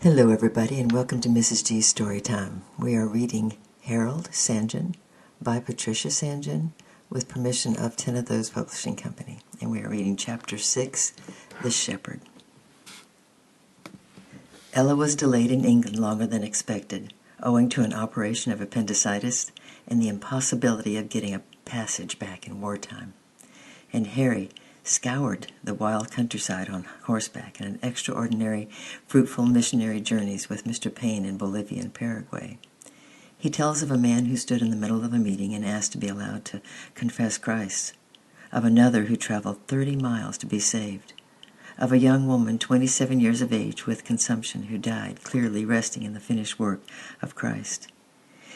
Hello, everybody, and welcome to Mrs. G's Storytime. We are reading Harold St. John by Patricia St. John with permission of Ten of Those Publishing Company. And we are reading Chapter 6, The Shepherd. Ella was delayed in England longer than expected, owing to an operation of appendicitis and the impossibility of getting a passage back in wartime. And Harry scoured the wild countryside on horseback in an extraordinary, fruitful missionary journeys with Mr. Payne in Bolivia and Paraguay. He tells of a man who stood in the middle of a meeting and asked to be allowed to confess Christ, of another who traveled 30 miles to be saved, of a young woman 27 years of age with consumption who died, clearly resting in the finished work of Christ.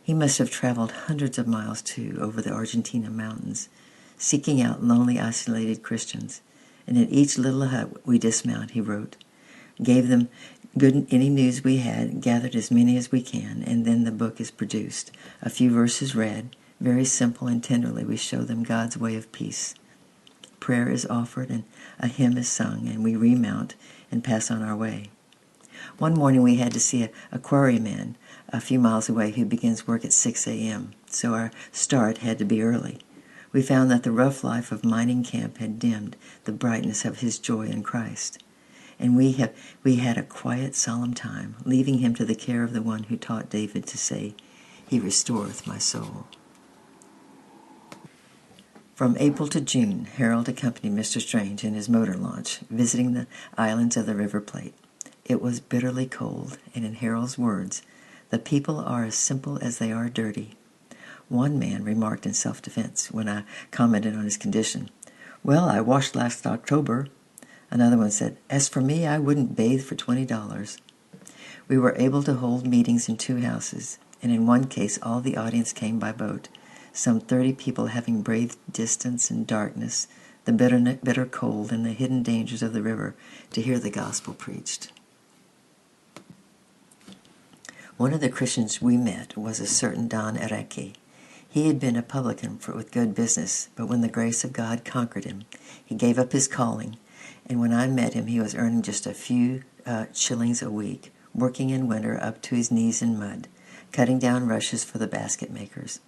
He must have traveled hundreds of miles, too, over the Argentina mountains, seeking out lonely, isolated Christians. And at each little hut we dismount, he wrote, gave them any news we had, gathered as many as we can, and then the book is produced. A few verses read, very simple and tenderly we show them God's way of peace. Prayer is offered and a hymn is sung, and we remount and pass on our way. One morning we had to see a quarryman a few miles away who begins work at 6 a.m., so our start had to be early. We found that the rough life of mining camp had dimmed the brightness of his joy in Christ. And we had a quiet, solemn time, leaving him to the care of the one who taught David to say, "He restoreth my soul." From April to June, Harold accompanied Mr. Strange in his motor launch, visiting the islands of the River Plate. It was bitterly cold, and in Harold's words, "The people are as simple as they are dirty." One man remarked in self-defense when I commented on his condition, "Well, I washed last October." Another one said, "As for me, I wouldn't bathe for $20. We were able to hold meetings in 2 houses, and in one case all the audience came by boat, some 30 people having braved distance and darkness, the bitter cold, and the hidden dangers of the river to hear the gospel preached. One of the Christians we met was a certain Don Enrique. He had been a publican with good business, but when the grace of God conquered him, he gave up his calling, and when I met him he was earning just a few shillings a week, working in winter up to his knees in mud, cutting down rushes for the basket makers.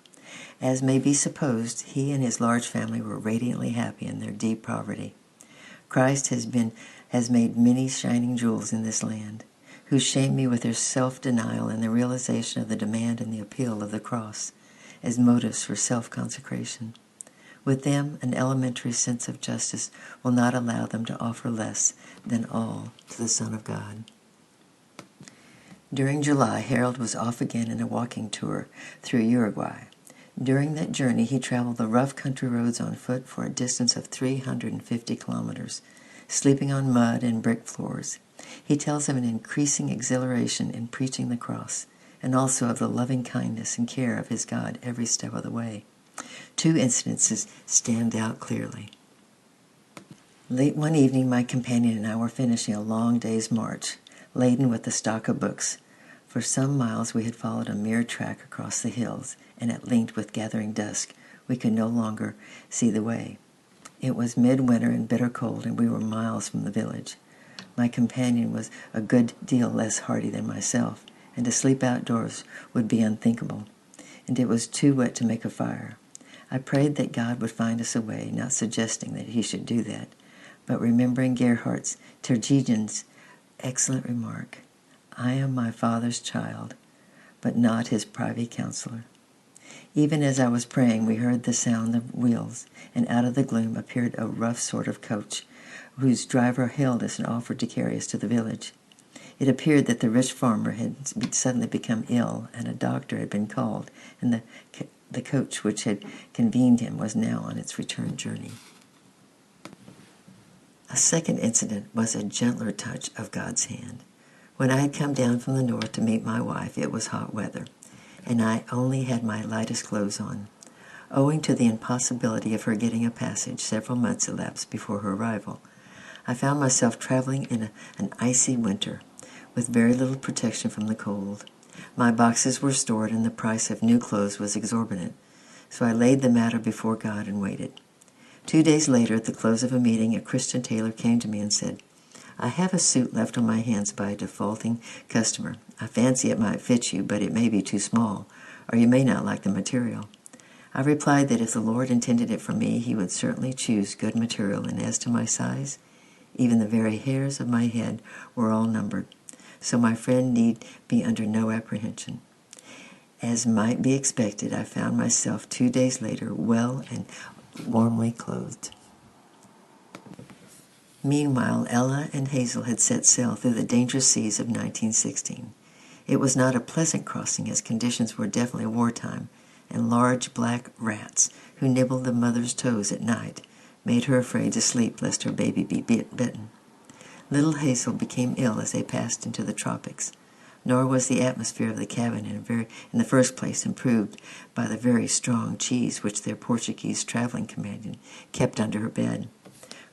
As may be supposed, he and his large family were radiantly happy in their deep poverty. Christ has made many shining jewels in this land, who shame me with their self-denial and the realization of the demand and the appeal of the cross as motives for self-consecration. With them, an elementary sense of justice will not allow them to offer less than all to the Son of God. During July, Harold was off again in a walking tour through Uruguay. During that journey, he traveled the rough country roads on foot for a distance of 350 kilometers, sleeping on mud and brick floors. He tells of an increasing exhilaration in preaching the cross, and also of the loving kindness and care of his God every step of the way. 2 incidences stand out clearly. Late one evening, my companion and I were finishing a long day's march, laden with the stock of books. For some miles we had followed a mere track across the hills, and at length, with gathering dusk, we could no longer see the way. It was midwinter and bitter cold, and we were miles from the village. My companion was a good deal less hardy than myself, and to sleep outdoors would be unthinkable, and it was too wet to make a fire. I prayed that God would find us a way, not suggesting that he should do that, but remembering Gerhardt's Tertullian's excellent remark, "I am my Father's child, but not his privy counselor." Even as I was praying, we heard the sound of wheels, and out of the gloom appeared a rough sort of coach, whose driver hailed us and offered to carry us to the village. It appeared that the rich farmer had suddenly become ill, and a doctor had been called, and the coach which had convened him was now on its return journey. A second incident was a gentler touch of God's hand. When I had come down from the north to meet my wife, it was hot weather, and I only had my lightest clothes on. Owing to the impossibility of her getting a passage, several months elapsed before her arrival. I found myself traveling in an icy winter, with very little protection from the cold. My boxes were stored, and the price of new clothes was exorbitant, so I laid the matter before God and waited. 2 days later, at the close of a meeting, a Christian tailor came to me and said, I have a suit left on my hands by a defaulting customer. I fancy it might fit you, but it may be too small, or you may not like the material. I replied that if the Lord intended it for me, he would certainly choose good material, and as to my size, even the very hairs of my head were all numbered, so my friend need be under no apprehension. As might be expected, I found myself 2 days later well and warmly clothed. Meanwhile, Ella and Hazel had set sail through the dangerous seas of 1916. It was not a pleasant crossing, as conditions were definitely wartime, and large black rats, who nibbled the mother's toes at night, made her afraid to sleep lest her baby be bitten. Little Hazel became ill as they passed into the tropics, nor was the atmosphere of the cabin in the first place improved by the very strong cheese which their Portuguese traveling companion kept under her bed.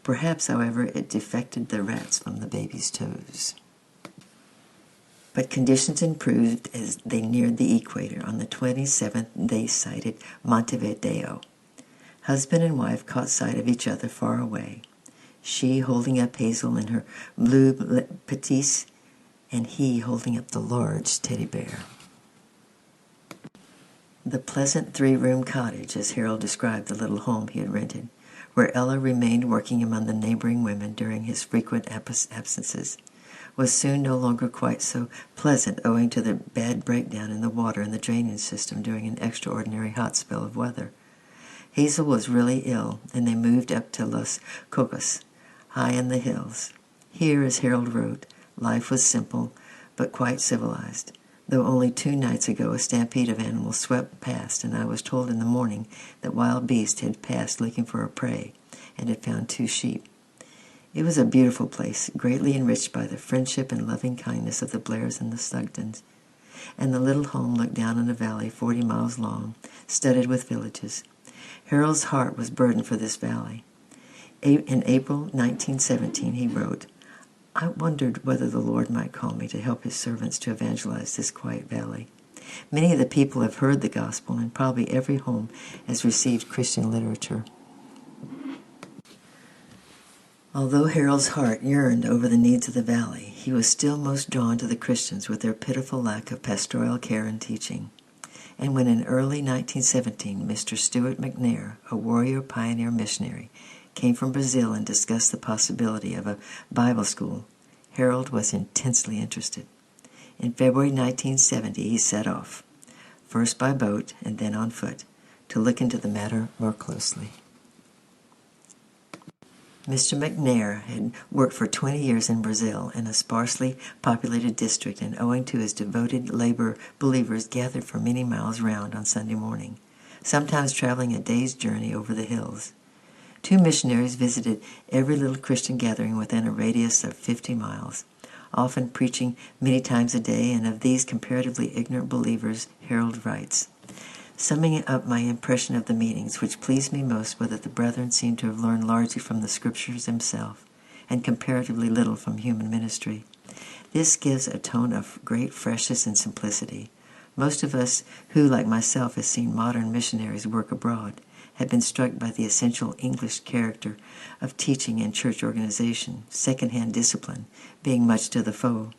Perhaps, however, it defected the rats from the baby's toes. But conditions improved as they neared the equator. On the 27th, they sighted Montevideo. Husband and wife caught sight of each other far away, she holding up Hazel in her blue petite, and he holding up the large teddy bear. The pleasant 3-room cottage, as Harold described the little home he had rented, where Ella remained working among the neighboring women during his frequent absences, was soon no longer quite so pleasant owing to the bad breakdown in the water in the drainage system during an extraordinary hot spell of weather. Hazel was really ill, and they moved up to Los Cocos, high in the hills. Here, as Harold wrote, life was simple, but quite civilized, though only 2 nights ago a stampede of animals swept past, and I was told in the morning that wild beasts had passed looking for a prey, and had found 2 sheep. It was a beautiful place, greatly enriched by the friendship and loving kindness of the Blairs and the Sugdens, and the little home looked down on a valley 40 miles long, studded with villages. Harold's heart was burdened for this valley. In April 1917, he wrote, I wondered whether the Lord might call me to help his servants to evangelize this quiet valley. Many of the people have heard the gospel, and probably every home has received Christian literature. Although Harold's heart yearned over the needs of the valley, he was still most drawn to the Christians with their pitiful lack of pastoral care and teaching. And when in early 1917 Mr. Stuart McNair, a warrior pioneer missionary, came from Brazil and discussed the possibility of a Bible school, Harold was intensely interested. In February 1970 he set off, first by boat and then on foot, to look into the matter more closely. Mr. McNair had worked for 20 years in Brazil in a sparsely populated district, and owing to his devoted labor, believers gathered for many miles round on Sunday morning, sometimes traveling a day's journey over the hills. 2 missionaries visited every little Christian gathering within a radius of 50 miles, often preaching many times a day, and of these comparatively ignorant believers, Harold writes, summing up my impression of the meetings, which pleased me most was that the brethren seemed to have learned largely from the Scriptures themselves, and comparatively little from human ministry. This gives a tone of great freshness and simplicity. Most of us who, like myself, have seen modern missionaries work abroad, have been struck by the essential English character of teaching and church organization, second-hand discipline being much to the foe.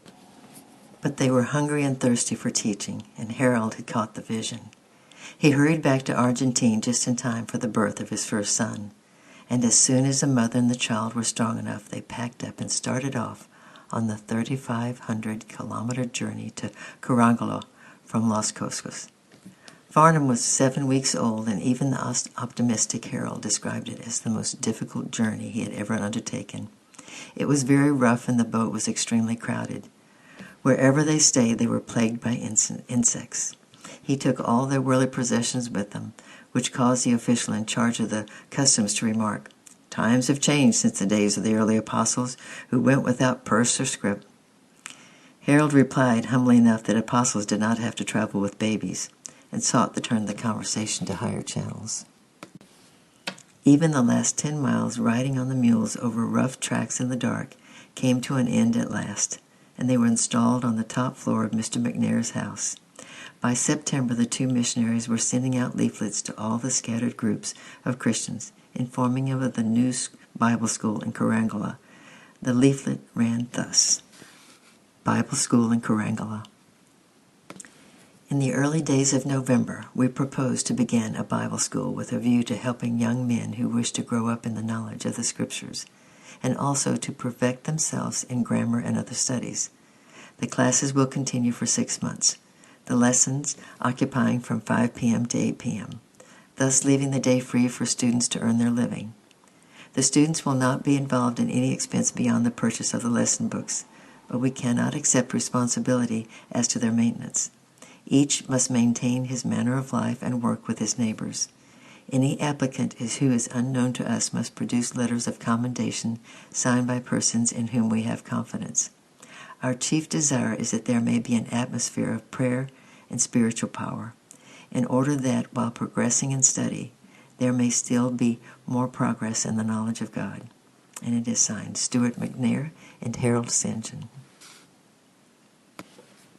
But they were hungry and thirsty for teaching, and Harold had caught the vision. He hurried back to Argentine just in time for the birth of his first son, and as soon as the mother and the child were strong enough, they packed up and started off on the 3,500-kilometer journey to Carangola from Los Cocos. Farnham was 7 weeks old, and even the optimistic Harold described it as the most difficult journey he had ever undertaken. It was very rough, and the boat was extremely crowded. Wherever they stayed, they were plagued by insects. He took all their worldly possessions with them, which caused the official in charge of the customs to remark, "Times have changed since the days of the early apostles, who went without purse or scrip." Harold replied humbly enough that apostles did not have to travel with babies, and sought to turn the conversation to higher channels. Even the last 10 miles riding on the mules over rough tracks in the dark came to an end at last, and they were installed on the top floor of Mr. McNair's house. By September, the 2 missionaries were sending out leaflets to all the scattered groups of Christians, informing them of the new Bible school in Carangola, The leaflet ran thus: Bible School in Karangala. In the early days of November, we proposed to begin a Bible school with a view to helping young men who wish to grow up in the knowledge of the Scriptures, and also to perfect themselves in grammar and other studies. The classes will continue for 6 months, the lessons occupying from 5 p.m. to 8 p.m., thus leaving the day free for students to earn their living. The students will not be involved in any expense beyond the purchase of the lesson books, but we cannot accept responsibility as to their maintenance. Each must maintain his manner of life and work with his neighbors. Any applicant who is unknown to us must produce letters of commendation signed by persons in whom we have confidence. Our chief desire is that there may be an atmosphere of prayer and spiritual power, in order that, while progressing in study, there may still be more progress in the knowledge of God. And it is signed Stuart McNair and Harold St. John.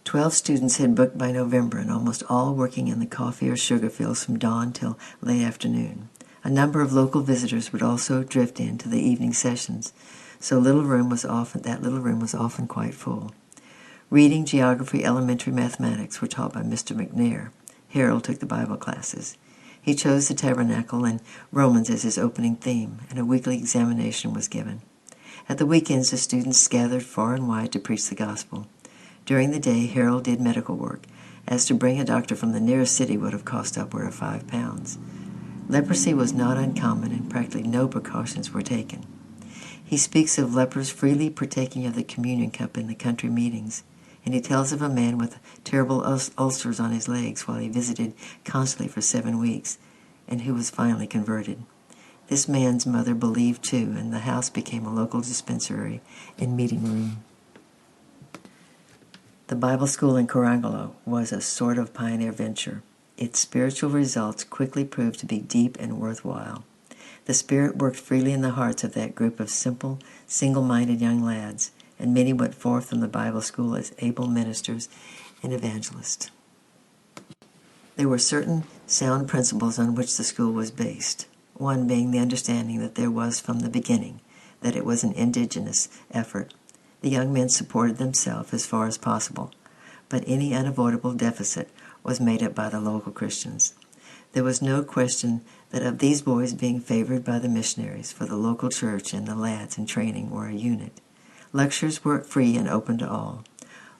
12 students had booked by November, and almost all working in the coffee or sugar fields from dawn till late afternoon. A number of local visitors would also drift in to the evening sessions, so that little room was often quite full. Reading, geography, elementary mathematics were taught by Mr. McNair. Harold took the Bible classes. He chose the Tabernacle and Romans as his opening theme, and a weekly examination was given. At the weekends, the students gathered far and wide to preach the gospel. During the day, Harold did medical work, as to bring a doctor from the nearest city would have cost upward of £5. Leprosy was not uncommon, and practically no precautions were taken. He speaks of lepers freely partaking of the communion cup in the country meetings, and he tells of a man with terrible ulcers on his legs while he visited constantly for 7 weeks, and who was finally converted. This man's mother believed too, and the house became a local dispensary and meeting room. The Bible School in Karangala was a sort of pioneer venture. Its spiritual results quickly proved to be deep and worthwhile. The Spirit worked freely in the hearts of that group of simple, single-minded young lads, and many went forth from the Bible school as able ministers and evangelists. There were certain sound principles on which the school was based, one being the understanding that there was from the beginning, that it was an indigenous effort. The young men supported themselves as far as possible, but any unavoidable deficit was made up by the local Christians. There was no question that of these boys being favored by the missionaries, for the local church and the lads in training were a unit. Lectures were free and open to all.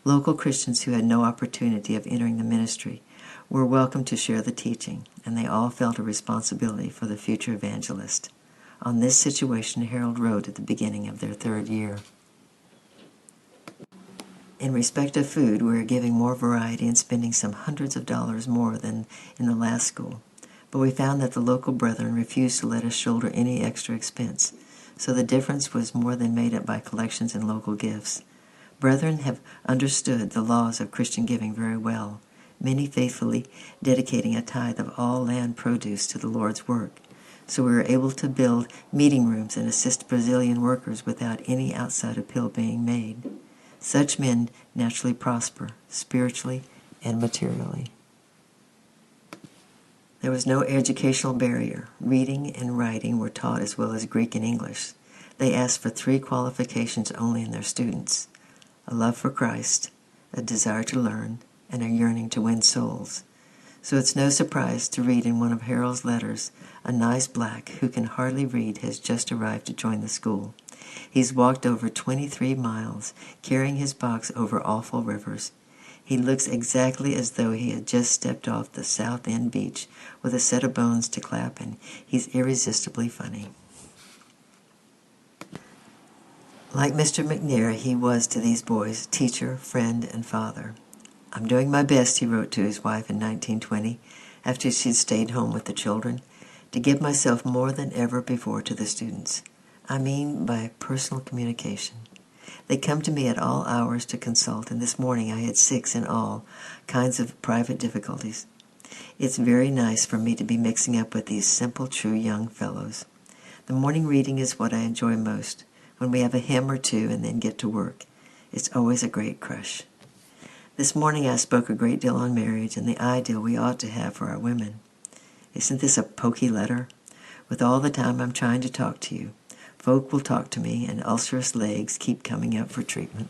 Local Christians who had no opportunity of entering the ministry were welcome to share the teaching, and they all felt a responsibility for the future evangelist. On this situation, Harold wrote at the beginning of their 3rd year. In respect of food, we are giving more variety and spending some hundreds of dollars more than in the last school. But we found that the local brethren refused to let us shoulder any extra expense, so the difference was more than made up by collections and local gifts. Brethren have understood the laws of Christian giving very well, many faithfully dedicating a tithe of all land produce to the Lord's work. So we were able to build meeting rooms and assist Brazilian workers without any outside appeal being made. Such men naturally prosper, spiritually and materially. There was no educational barrier. Reading and writing were taught as well as Greek and English. They asked for 3 qualifications only in their students: a love for Christ, a desire to learn, and a yearning to win souls. So it's no surprise to read in one of Harold's letters, a nice black who can hardly read has just arrived to join the school. He's walked over 23 miles, carrying his box over awful rivers. He looks exactly as though he had just stepped off the South End beach with a set of bones to clap, and he's irresistibly funny. Like Mr. McNair, he was to these boys teacher, friend, and father. "I'm doing my best," he wrote to his wife in 1920, after she'd stayed home with the children, "to give myself more than ever before to the students. I mean by personal communication. They come to me at all hours to consult, and this morning I had 6 in all kinds of private difficulties. It's very nice for me to be mixing up with these simple, true young fellows. The morning reading is what I enjoy most, when we have a hymn or 2 and then get to work. It's always a great crush. This morning I spoke a great deal on marriage and the ideal we ought to have for our women. Isn't this a poky letter? With all the time I'm trying to talk to you. Folk will talk to me, and ulcerous legs keep coming up for treatment.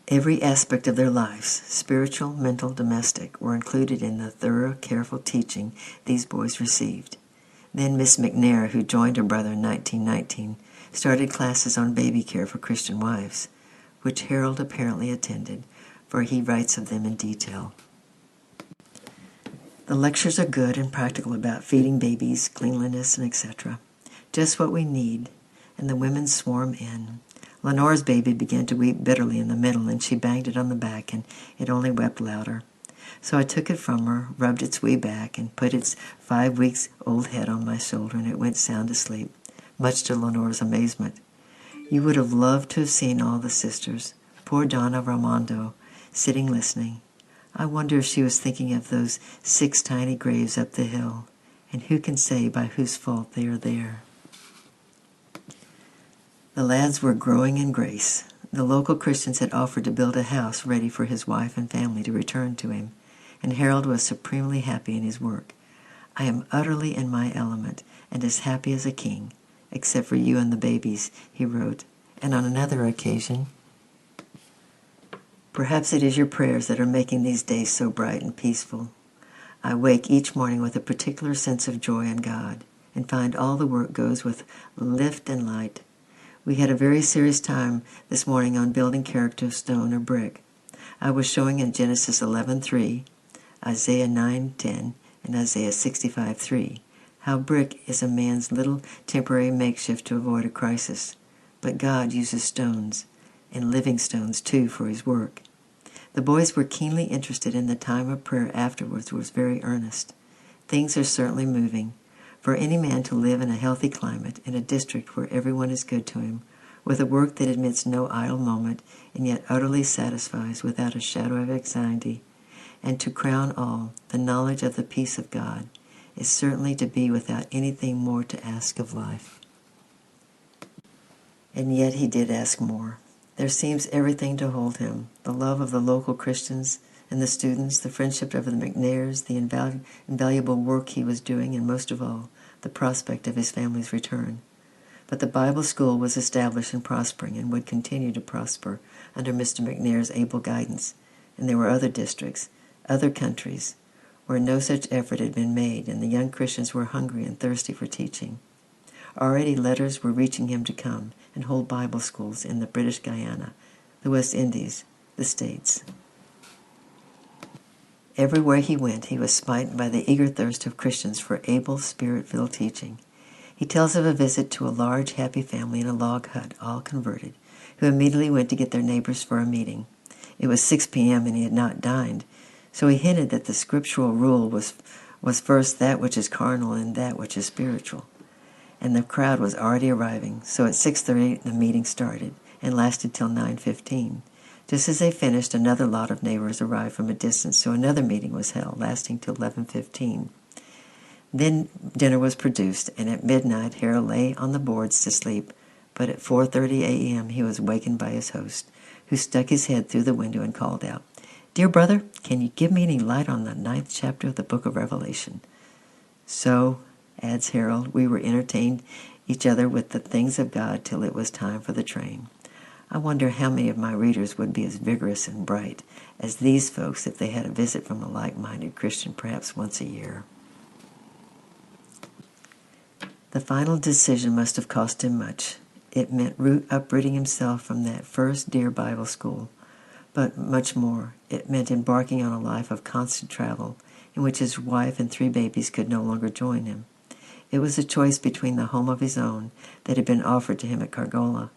Every aspect of their lives, spiritual, mental, domestic, were included in the thorough, careful teaching these boys received. Then Miss McNair, who joined her brother in 1919, started classes on baby care for Christian wives, which Harold apparently attended, for he writes of them in detail. The lectures are good and practical about feeding babies, cleanliness, and etc. Just what we need, and the women swarm in. Lenore's baby began to weep bitterly in the middle, and she banged it on the back, and it only wept louder. So I took it from her, rubbed its wee back, and put its 5-week-old head on my shoulder, and it went sound asleep, much to Lenore's amazement. You would have loved to have seen all the sisters. Poor Donna Raimondo, sitting listening. I wonder if she was thinking of those 6 tiny graves up the hill, and who can say by whose fault they are there. The lads were growing in grace. The local Christians had offered to build a house ready for his wife and family to return to him, and Harold was supremely happy in his work. I am utterly in my element, and as happy as a king, except for you and the babies, he wrote. And on another occasion, perhaps it is your prayers that are making these days so bright and peaceful. I wake each morning with a particular sense of joy in God, and find all the work goes with lift and light. We had a very serious time this morning on building character of stone or brick. I was showing in Genesis 11:3, Isaiah 9:10, and Isaiah 65:3 how brick is a man's little temporary makeshift to avoid a crisis. But God uses stones, and living stones too, for his work. The boys were keenly interested, and the time of prayer afterwards was very earnest. Things are certainly moving. For any man to live in a healthy climate, in a district where everyone is good to him, with a work that admits no idle moment, and yet utterly satisfies without a shadow of anxiety, and to crown all, the knowledge of the peace of God, is certainly to be without anything more to ask of life. And yet he did ask more. There seems everything to hold him, the love of the local Christians and the students, the friendship of the McNairs, the invaluable work he was doing, and most of all, the prospect of his family's return. But the Bible school was established and prospering, and would continue to prosper under Mr. McNair's able guidance, and there were other districts, other countries, where no such effort had been made, and the young Christians were hungry and thirsty for teaching. Already letters were reaching him to come and hold Bible schools in the British Guiana, the West Indies, the States. Everywhere he went, he was smitten by the eager thirst of Christians for able, spirit-filled teaching. He tells of a visit to a large, happy family in a log hut, all converted, who immediately went to get their neighbors for a meeting. It was 6 p.m. and he had not dined, so he hinted that the scriptural rule was first that which is carnal and that which is spiritual. And the crowd was already arriving, so at 6:30 the meeting started and lasted till 9:15. Just as they finished, another lot of neighbors arrived from a distance, so another meeting was held, lasting till 11:15. Then dinner was produced, and at midnight Harold lay on the boards to sleep, but at 4:30 a.m. he was wakened by his host, who stuck his head through the window and called out, "Dear brother, can you give me any light on the 9th chapter of the book of Revelation?" So, adds Harold, we were entertained each other with the things of God till it was time for the train. I wonder how many of my readers would be as vigorous and bright as these folks if they had a visit from a like-minded Christian perhaps once a year. The final decision must have cost him much. It meant uprooting himself from that first dear Bible school, but much more. It meant embarking on a life of constant travel, in which his wife and 3 babies could no longer join him. It was a choice between the home of his own that had been offered to him at Cargola,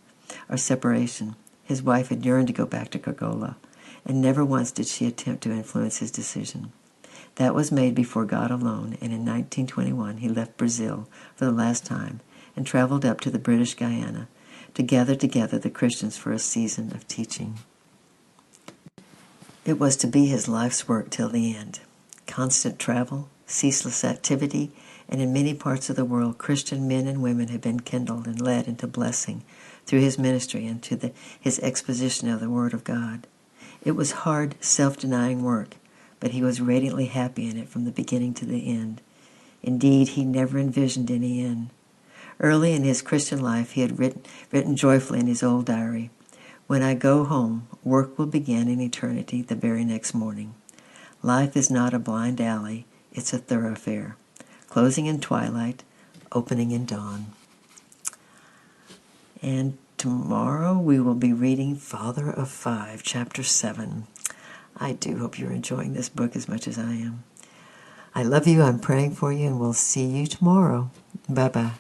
or separation. His wife had yearned to go back to Cargola, and never once did she attempt to influence his decision. That was made before God alone, and in 1921 he left Brazil for the last time and traveled up to the British Guiana to gather together the Christians for a season of teaching. It was to be his life's work till the end. Constant travel, ceaseless activity, and in many parts of the world Christian men and women had been kindled and led into blessing through his ministry and to his exposition of the Word of God. It was hard, self-denying work, but he was radiantly happy in it from the beginning to the end. Indeed, he never envisioned any end. Early in his Christian life, he had written joyfully in his old diary, "When I go home, work will begin in eternity the very next morning. Life is not a blind alley, it's a thoroughfare, closing in twilight, opening in dawn." And tomorrow we will be reading Father of Five, Chapter 7. I do hope you're enjoying this book as much as I am. I love you, I'm praying for you, and we'll see you tomorrow. Bye-bye.